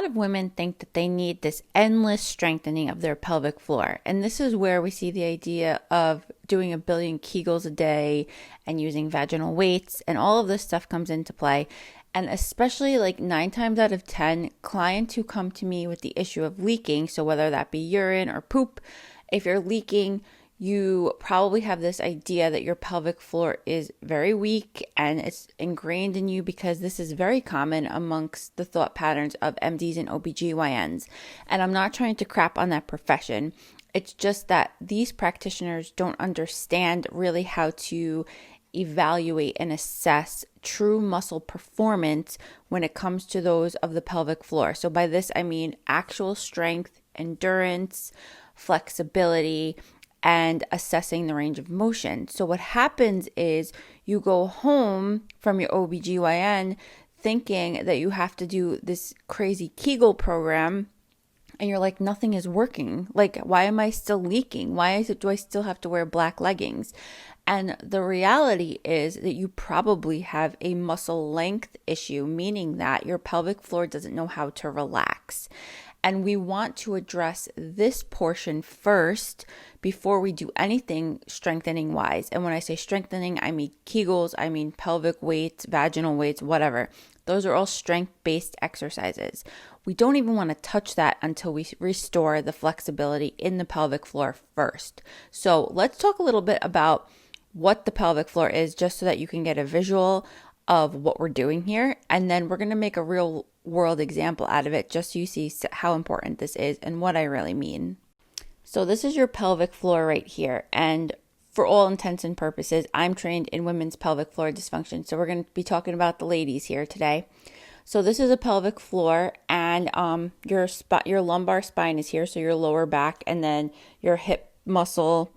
of women think that they need this endless strengthening of their pelvic floor. And this is where we see the idea of doing 1,000,000,000 kegels a day and using vaginal weights, and all of this stuff comes into play. And especially like 9 times out of 10, clients who come to me with the issue of leaking, so whether that be urine or poop, if you're leaking, you probably have this idea that your pelvic floor is very weak, and it's ingrained in you because this is very common amongst the thought patterns of MDs and OBGYNs. And I'm not trying to crap on that profession. It's just that these practitioners don't understand really how to evaluate and assess true muscle performance when it comes to those of the pelvic floor. So by this, I mean actual strength, endurance, flexibility, and assessing the range of motion. So what happens is you go home from your OBGYN thinking that you have to do this crazy Kegel program, and you're like, nothing is working. Like, why am I still leaking? Do I still have to wear black leggings? And the reality is that you probably have a muscle length issue, meaning that your pelvic floor doesn't know how to relax. And we want to address this portion first before we do anything strengthening wise. And when I say strengthening, I mean Kegels, I mean pelvic weights, vaginal weights, whatever. Those are all strength-based exercises. We don't even want to touch that until we restore the flexibility in the pelvic floor first. So let's talk a little bit about what the pelvic floor is, just so that you can get a visual of what we're doing here. And then we're going to make a real world example out of it, just so you see how important this is and what I really mean. So this is your pelvic floor right here. And for all intents and purposes, I'm trained in women's pelvic floor dysfunction. So we're going to be talking about the ladies here today. So this is a pelvic floor, and your lumbar spine is here, so your lower back, and then your hip muscle,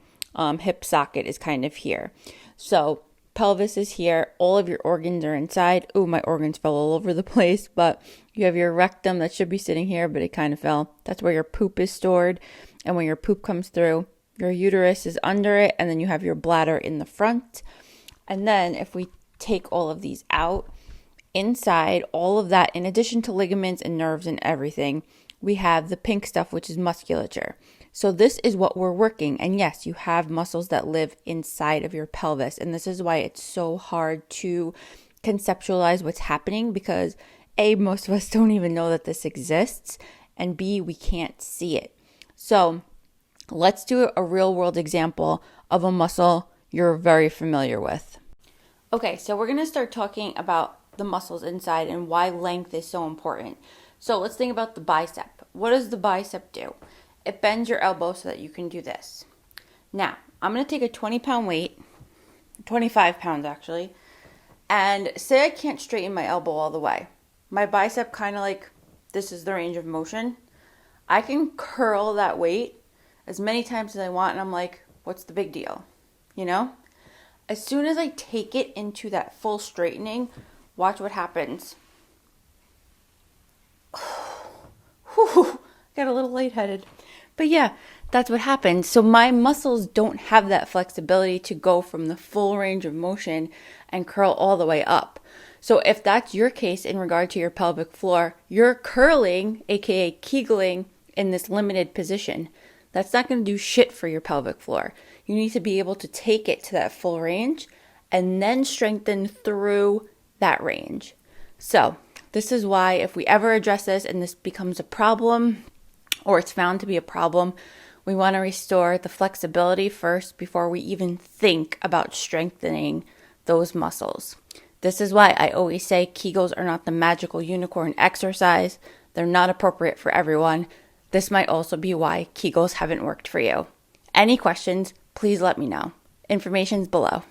hip socket is kind of here. So pelvis is here. All of your organs are inside. Ooh, my organs fell all over the place, but you have your rectum that should be sitting here, but it kind of fell. That's where your poop is stored. And when your poop comes through, your uterus is under it, and then you have your bladder in the front. And then if we take all of these out, inside all of that, in addition to ligaments and nerves and everything, we have the pink stuff, which is musculature. So this is what we're working. And yes, you have muscles that live inside of your pelvis. And this is why it's so hard to conceptualize what's happening, because A, most of us don't even know that this exists, and B, we can't see it. So let's do a real world example of a muscle you're very familiar with. Okay, so we're going to start talking about the muscles inside and why length is so important. So let's think about the bicep. What does the bicep do? It bends your elbow so that you can do this. Now, I'm going to take a 20-pound weight, 25 pounds actually, and say I can't straighten my elbow all the way. My bicep kind of like, this is the range of motion. I can curl that weight as many times as I want, and I'm like, what's the big deal? You know? As soon as I take it into that full straightening, watch what happens. Whew, got a little lightheaded. But yeah, that's what happens. So my muscles don't have that flexibility to go from the full range of motion and curl all the way up. So if that's your case in regard to your pelvic floor, you're curling, aka kegling, in this limited position. That's not going to do shit for your pelvic floor. You need to be able to take it to that full range and then strengthen through that range. So this is why if we ever address this and this becomes a problem, or it's found to be a problem, we want to restore the flexibility first before we even think about strengthening those muscles. This is why I always say Kegels are not the magical unicorn exercise. They're not appropriate for everyone. This might also be why Kegels haven't worked for you. Any questions, please let me know. Information's below.